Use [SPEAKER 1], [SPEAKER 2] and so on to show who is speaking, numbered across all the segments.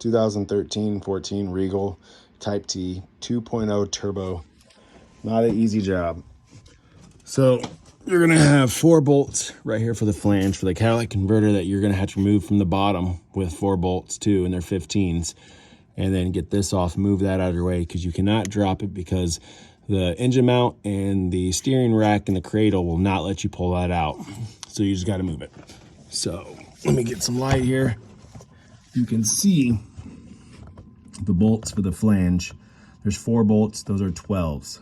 [SPEAKER 1] 2013-14 Regal Type T 2.0 turbo. Not an easy job. So you're gonna have 4 bolts right here for the flange for the catalytic converter that you're gonna have to remove from the bottom with 4 bolts too, and they're 15s. And then get this off, move that out of your way, because you cannot drop it, because the engine mount and the steering rack and the cradle will not let you pull that out. So you just got to move it. So let me get some light here. You can see the bolts for the flange. There's 4 bolts, those are 12s.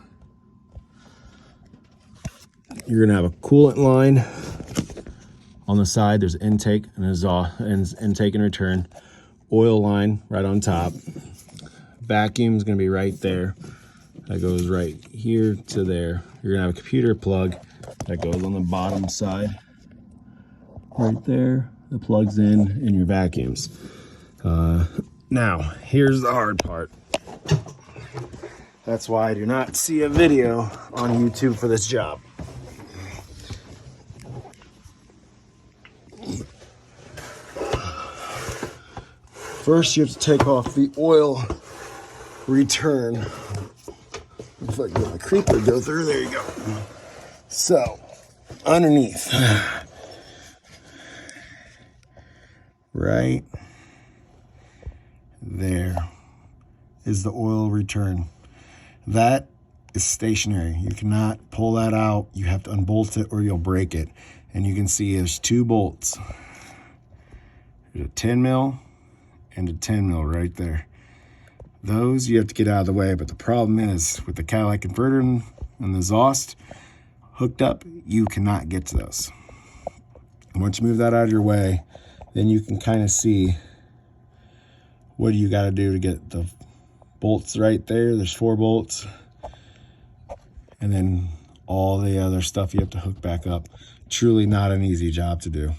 [SPEAKER 1] You're gonna have a coolant line on the side. There's intake and intake and return. Oil line right on top. Vacuum is gonna be right there. That goes right here to there. You're gonna have a computer plug that goes on the bottom side. Right there, that plugs in your vacuums. Now, here's the hard part. That's why I do not see a video on YouTube for this job. First, you have to take off the oil return. If I can get my creeper to go through, there you go. So, underneath, right there is the oil return. That is stationary. You cannot pull that out. You have to unbolt it or you'll break it. And you can see there's 2 bolts. There's a 10 mil and a 10 mil right there. Those you have to get out of the way, but the problem is with the catalytic converter and the exhaust hooked up, you cannot get to those. And once you move that out of your way, then you can kind of see what you got to do to get the bolts right there. There's 4 bolts, and then all the other stuff you have to hook back up. Truly not an easy job to do.